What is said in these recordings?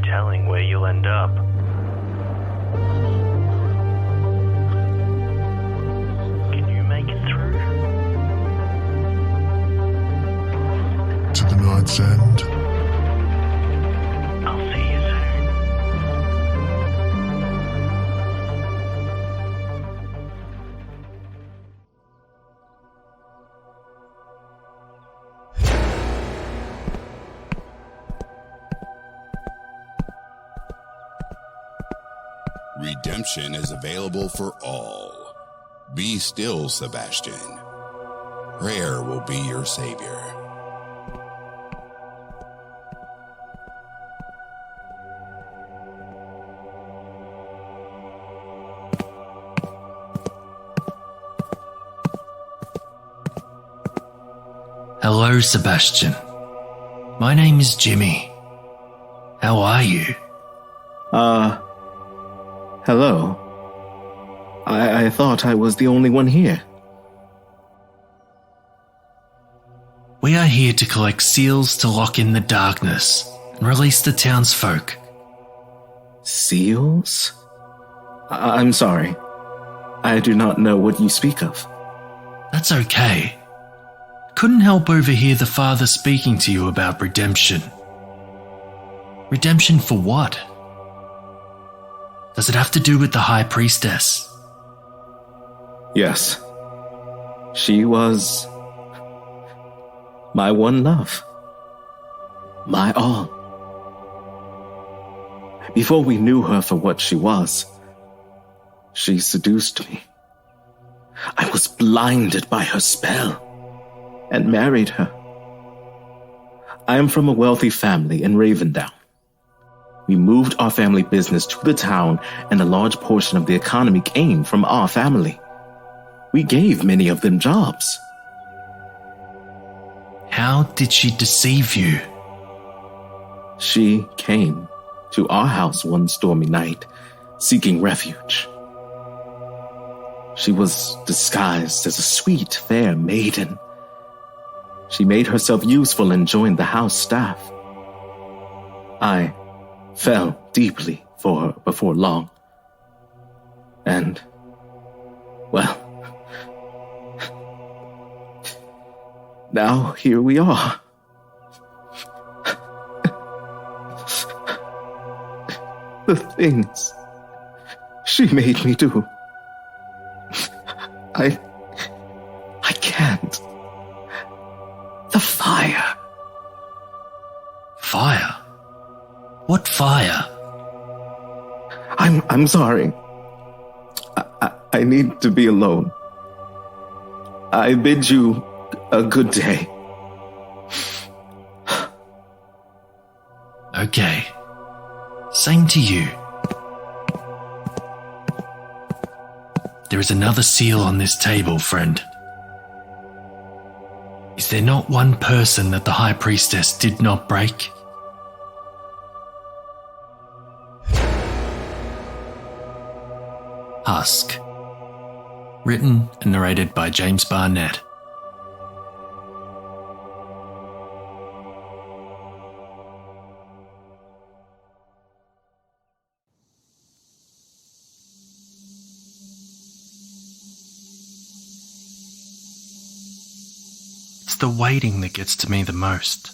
telling where you'll end up. Can you make it through? To the night's end. I'll see you soon. Redemption is available for all. Be still, Sebastian. Prayer will be your savior. Hello, Sebastian. My name is Jimmy. How are you? Hello. I thought I was the only one here. We are here to collect seals to lock in the darkness and release the townsfolk. Seals? I'm sorry. I do not know what you speak of. That's okay. Couldn't help overhear the father speaking to you about redemption. Redemption for what? Does it have to do with the High Priestess? Yes. She was my one love. My all. Before we knew her for what she was, she seduced me. I was blinded by her spell and married her. I am from a wealthy family in Ravendown. We moved our family business to the town, and a large portion of the economy came from our family. We gave many of them jobs. How did she deceive you? She came to our house one stormy night, seeking refuge. She was disguised as a sweet, fair maiden. She made herself useful and joined the house staff. I fell deeply for her before long. And, well, now here we are. The things she made me do. I can't. The fire. Fire? What fire? I'm sorry. I need to be alone. I bid you a good day. Okay. Same to you. There is another seal on this table, friend. Is there not one person that the High Priestess did not break? Husk. Written and narrated by James Barnett. It's the waiting that gets to me the most.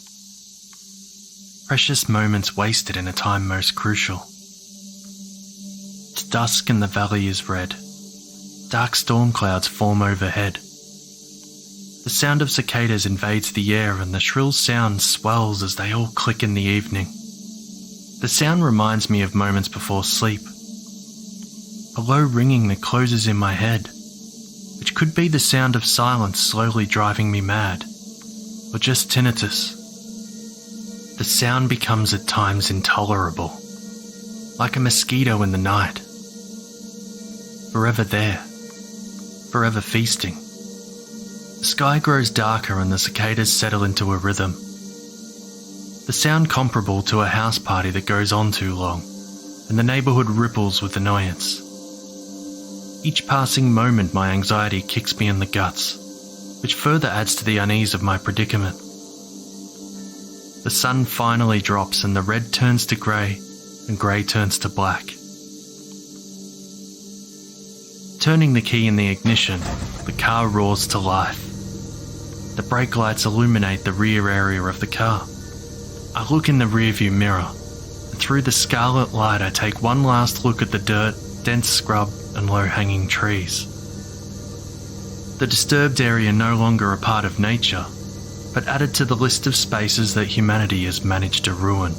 Precious moments wasted in a time most crucial. It's dusk and the valley is red. Dark storm clouds form overhead. The sound of cicadas invades the air and the shrill sound swells as they all click in the evening. The sound reminds me of moments before sleep. A low ringing that closes in my head, which could be the sound of silence slowly driving me mad, or just tinnitus. The sound becomes at times intolerable, like a mosquito in the night. Forever there, forever feasting. The sky grows darker and the cicadas settle into a rhythm. The sound comparable to a house party that goes on too long, and the neighbourhood ripples with annoyance. Each passing moment my anxiety kicks me in the guts, which further adds to the unease of my predicament. The sun finally drops and the red turns to grey and grey turns to black. Turning the key in the ignition, the car roars to life. The brake lights illuminate the rear area of the car. I look in the rearview mirror, and through the scarlet light I take one last look at the dirt, dense scrub and low-hanging trees. The disturbed area no longer a part of nature, but added to the list of spaces that humanity has managed to ruin.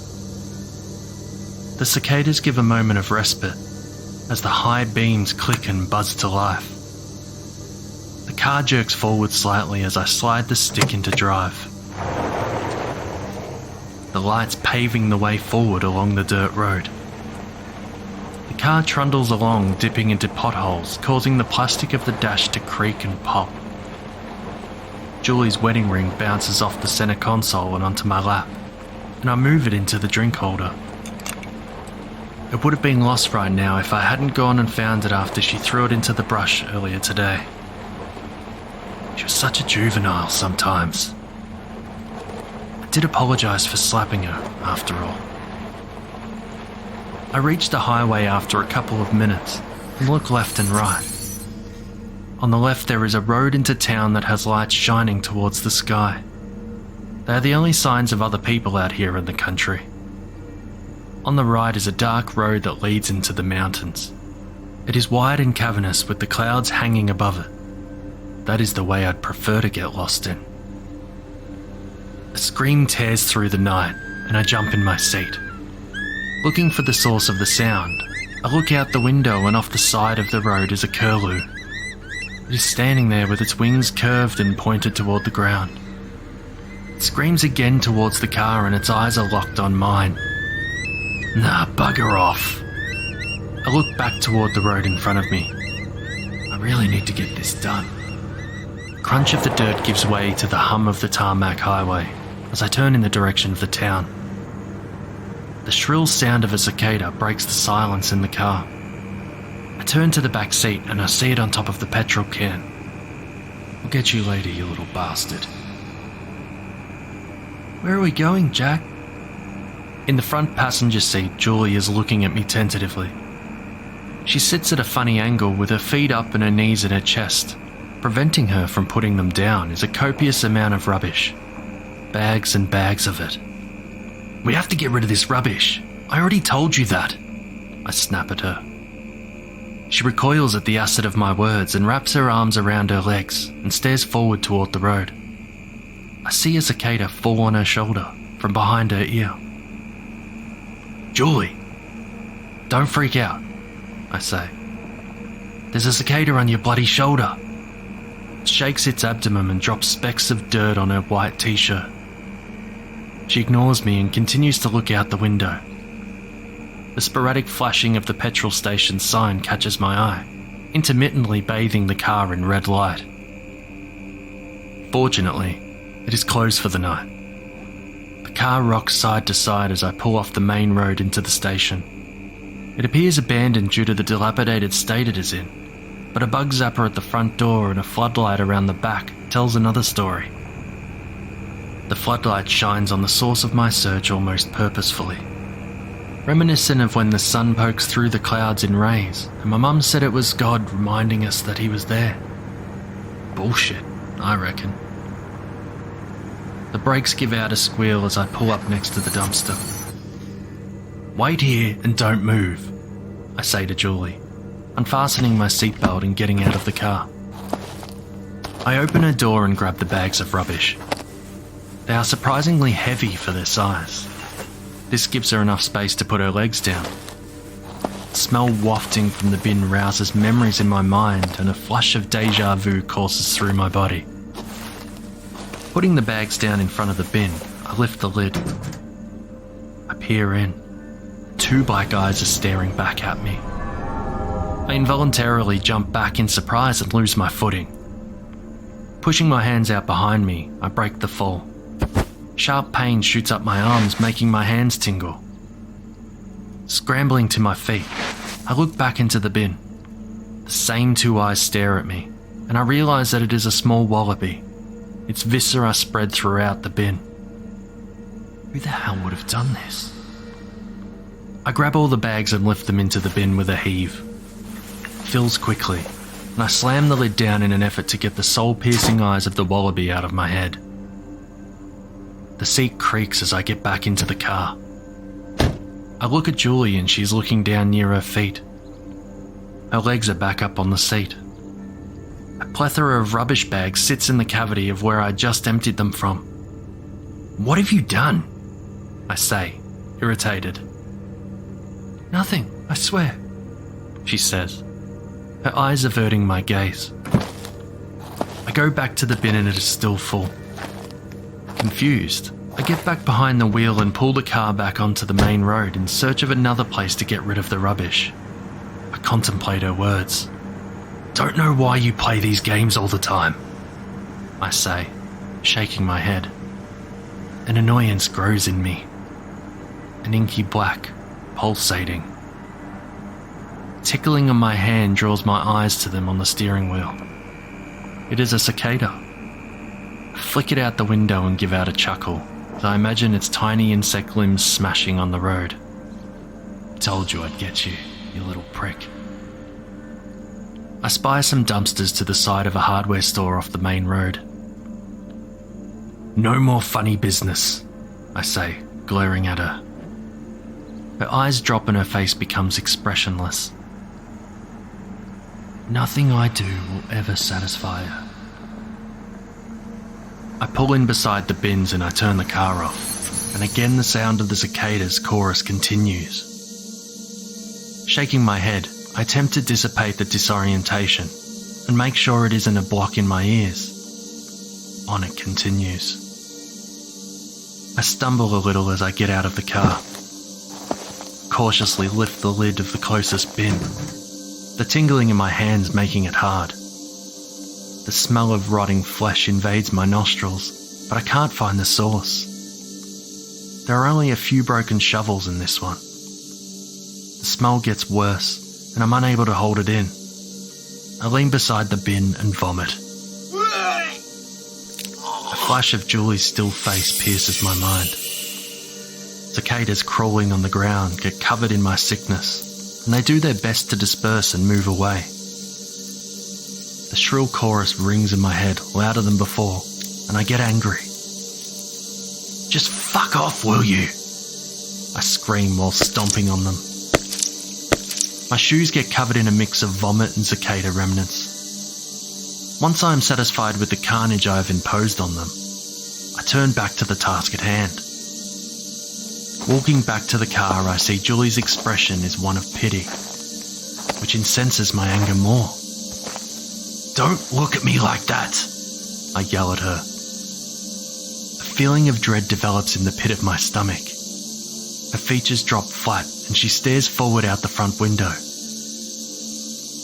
The cicadas give a moment of respite as the high beams click and buzz to life. The car jerks forward slightly as I slide the stick into drive. The lights paving the way forward along the dirt road. The car trundles along, dipping into potholes, causing the plastic of the dash to creak and pop. Julie's wedding ring bounces off the centre console and onto my lap, and I move it into the drink holder. It would have been lost right now if I hadn't gone and found it after she threw it into the brush earlier today. She was such a juvenile sometimes. I did apologise for slapping her, after all. I reach the highway after a couple of minutes and look left and right. On the left there is a road into town that has lights shining towards the sky. They are the only signs of other people out here in the country. On the right is a dark road that leads into the mountains. It is wide and cavernous with the clouds hanging above it. That is the way I'd prefer to get lost in. A scream tears through the night and I jump in my seat. Looking for the source of the sound, I look out the window and off the side of the road is a curlew. It is standing there with its wings curved and pointed toward the ground. It screams again towards the car and its eyes are locked on mine. Nah, bugger off. I look back toward the road in front of me. I really need to get this done. The crunch of the dirt gives way to the hum of the tarmac highway as I turn in the direction of the town. The shrill sound of a cicada breaks the silence in the car. I turn to the back seat and I see it on top of the petrol can. I'll get you later, you little bastard. Where are we going, Jack? In the front passenger seat, Julie is looking at me tentatively. She sits at a funny angle with her feet up and her knees in her chest. Preventing her from putting them down is a copious amount of rubbish. Bags and bags of it. We have to get rid of this rubbish. I already told you that. I snap at her. She recoils at the acid of my words and wraps her arms around her legs and stares forward toward the road. I see a cicada fall on her shoulder from behind her ear. Julie, don't freak out, I say. There's a cicada on your bloody shoulder. It shakes its abdomen and drops specks of dirt on her white t-shirt. She ignores me and continues to look out the window. The sporadic flashing of the petrol station sign catches my eye, intermittently bathing the car in red light. Fortunately, it is closed for the night. The car rocks side to side as I pull off the main road into the station. It appears abandoned due to the dilapidated state it is in, but a bug zapper at the front door and a floodlight around the back tells another story. The floodlight shines on the source of my search almost purposefully. Reminiscent of when the sun pokes through the clouds in rays, and my mum said it was God reminding us that he was there. Bullshit, I reckon. The brakes give out a squeal as I pull up next to the dumpster. Wait here and don't move, I say to Julie, unfastening my seatbelt and getting out of the car. I open her door and grab the bags of rubbish. They are surprisingly heavy for their size. This gives her enough space to put her legs down. The smell wafting from the bin rouses memories in my mind and a flush of deja vu courses through my body. Putting the bags down in front of the bin, I lift the lid. I peer in. 2 black eyes are staring back at me. I involuntarily jump back in surprise and lose my footing. Pushing my hands out behind me, I break the fall. Sharp pain shoots up my arms, making my hands tingle. Scrambling to my feet, I look back into the bin. The same 2 eyes stare at me, and I realise that it is a small wallaby. Its viscera spread throughout the bin. Who the hell would have done this? I grab all the bags and lift them into the bin with a heave. It fills quickly, and I slam the lid down in an effort to get the soul-piercing eyes of the wallaby out of my head. The seat creaks as I get back into the car. I look at Julie and she's looking down near her feet. Her legs are back up on the seat. A plethora of rubbish bags sits in the cavity of where I just emptied them from. "What have you done?" I say, irritated. "Nothing, I swear," she says, her eyes averting my gaze. I go back to the bin and it is still full. Confused, I get back behind the wheel and pull the car back onto the main road in search of another place to get rid of the rubbish. I contemplate her words. "Don't know why you play these games all the time," I say, shaking my head. An annoyance grows in me. An inky black, pulsating. Tickling on my hand draws my eyes to them on the steering wheel. It is a cicada. I flick it out the window and give out a chuckle as I imagine its tiny insect limbs smashing on the road. "Told you I'd get you, you little prick." I spy some dumpsters to the side of a hardware store off the main road. "No more funny business," I say, glaring at her. Her eyes drop and her face becomes expressionless. Nothing I do will ever satisfy her. I pull in beside the bins and I turn the car off, and again the sound of the cicadas chorus continues. Shaking my head, I attempt to dissipate the disorientation and make sure it isn't a block in my ears. On it continues. I stumble a little as I get out of the car. Cautiously lift the lid of the closest bin, the tingling in my hands making it hard. The smell of rotting flesh invades my nostrils, but I can't find the source. There are only a few broken shovels in this one. The smell gets worse, and I'm unable to hold it in. I lean beside the bin and vomit. A flash of Julie's still face pierces my mind. Cicadas crawling on the ground get covered in my sickness, and they do their best to disperse and move away. The shrill chorus rings in my head louder than before, and I get angry. "Just fuck off, will you?" I scream while stomping on them. My shoes get covered in a mix of vomit and cicada remnants. Once I am satisfied with the carnage I have imposed on them, I turn back to the task at hand. Walking back to the car, I see Julie's expression is one of pity, which incenses my anger more. "Don't look at me like that," I yell at her. A feeling of dread develops in the pit of my stomach. Her features drop flat and she stares forward out the front window.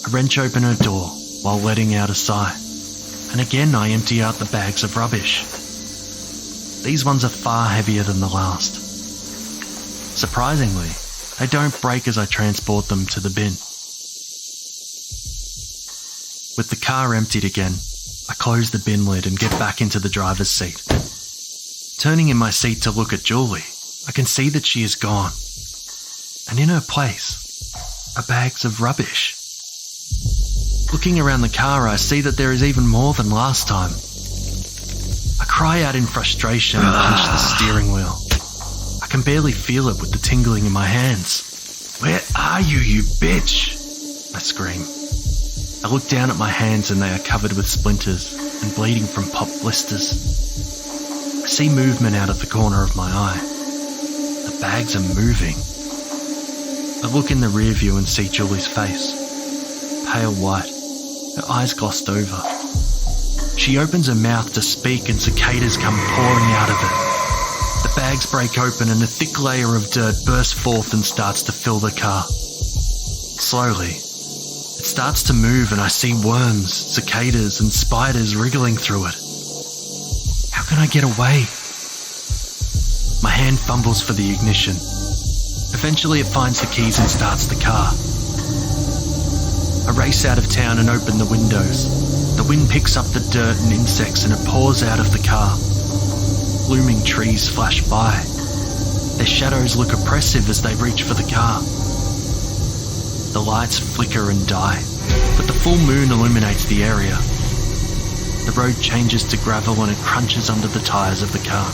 I wrench open her door while letting out a sigh, and again I empty out the bags of rubbish. These ones are far heavier than the last. Surprisingly, they don't break as I transport them to the bin. With the car emptied again, I close the bin lid and get back into the driver's seat. Turning in my seat to look at Julie, I can see that she is gone. And in her place are bags of rubbish. Looking around the car, I see that there is even more than last time. I cry out in frustration and punch the steering wheel. I can barely feel it with the tingling in my hands. "Where are you, you bitch?" I scream. I look down at my hands and they are covered with splinters and bleeding from pop blisters. I see movement out of the corner of my eye. The bags are moving. I look in the rear view and see Julie's face. Pale white, her eyes glossed over. She opens her mouth to speak and cicadas come pouring out of it. The bags break open and a thick layer of dirt bursts forth and starts to fill the car. Slowly, it starts to move and I see worms, cicadas and spiders wriggling through it. How can I get away? My hand fumbles for the ignition. Eventually it finds the keys and starts the car. I race out of town and open the windows. The wind picks up the dirt and insects and it pours out of the car. Looming trees flash by. Their shadows look oppressive as they reach for the car. The lights flicker and die, but the full moon illuminates the area. The road changes to gravel and it crunches under the tyres of the car.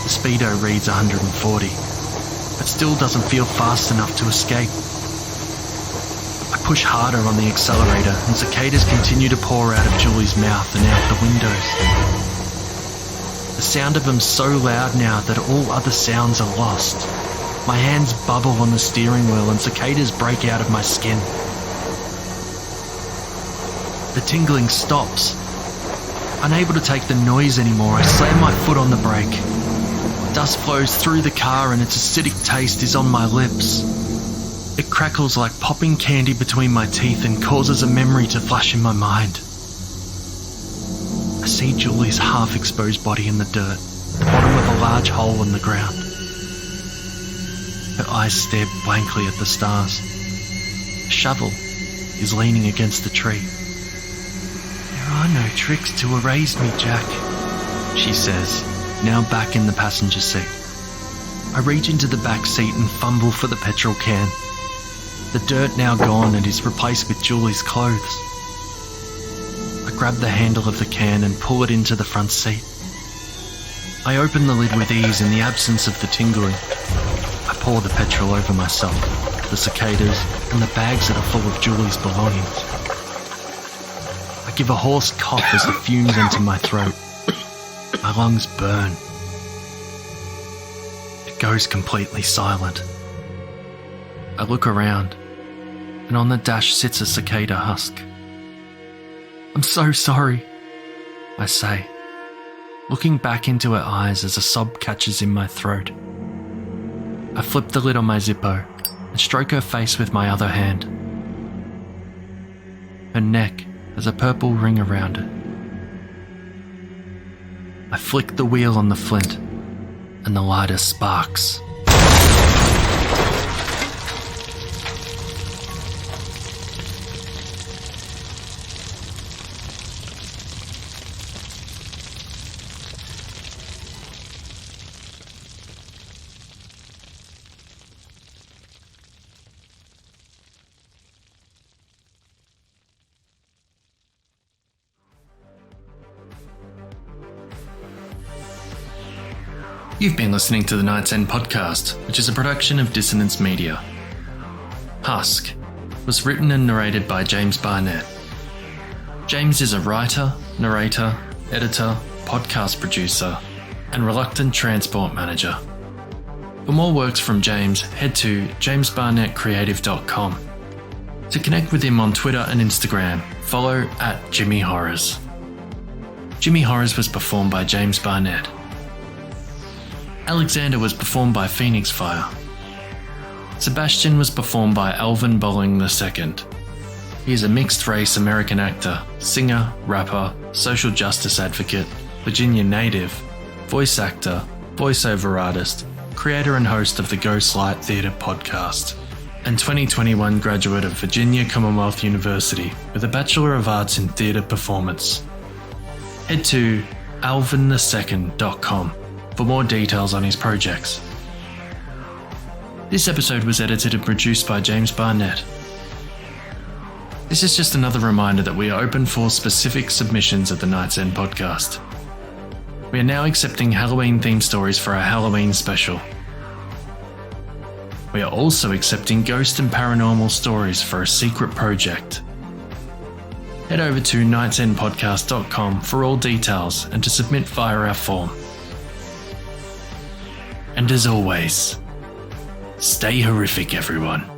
The speedo reads 140, but still doesn't feel fast enough to escape. I push harder on the accelerator and cicadas continue to pour out of Julie's mouth and out the windows. The sound of them so loud now that all other sounds are lost. My hands bubble on the steering wheel and cicadas break out of my skin. The tingling stops. Unable to take the noise anymore, I slam my foot on the brake. Dust flows through the car and its acidic taste is on my lips. It crackles like popping candy between my teeth and causes a memory to flash in my mind. I see Julie's half-exposed body in the dirt, the bottom of a large hole in the ground. Her eyes stare blankly at the stars. A shovel is leaning against the tree. "There are no tricks to erase me, Jack," she says, now back in the passenger seat. I reach into the back seat and fumble for the petrol can. The dirt now gone and is replaced with Julie's clothes. I grab the handle of the can and pull it into the front seat. I open the lid with ease in the absence of the tingling. I pour the petrol over myself, the cicadas, and the bags that are full of Julie's belongings. I give a hoarse cough as the fumes enter my throat. My lungs burn. It goes completely silent. I look around, and on the dash sits a cicada husk. "I'm so sorry," I say, looking back into her eyes as a sob catches in my throat. I flip the lid on my Zippo and stroke her face with my other hand. Her neck has a purple ring around it. I flick the wheel on the flint and the lighter sparks. You've been listening to the Night's End podcast, which is a production of Dissonance Media. Husk was written and narrated by James Barnett. James is a writer, narrator, editor, podcast producer, and reluctant transport manager. For more works from James, head to jamesbarnettcreative.com. To connect with him on Twitter and Instagram, follow @JimmyHorrors. Jimmy Horrors was performed by James Barnett. Alexander was performed by Phoenix Fire. Sebastian was performed by Alvin Bolling II. He is a mixed-race American actor, singer, rapper, social justice advocate, Virginia native, voice actor, voiceover artist, creator and host of the Ghostlight Theatre podcast, and 2021 graduate of Virginia Commonwealth University with a Bachelor of Arts in Theatre Performance. Head to alvin2nd.com for more details on his projects. This episode was edited and produced by James Barnett. This is just another reminder that we are open for specific submissions at the Night's End podcast. We are now accepting Halloween-themed stories for our Halloween special. We are also accepting ghost and paranormal stories for a secret project. Head over to nightsendpodcast.com for all details and to submit via our form. And as always, stay horrific, everyone.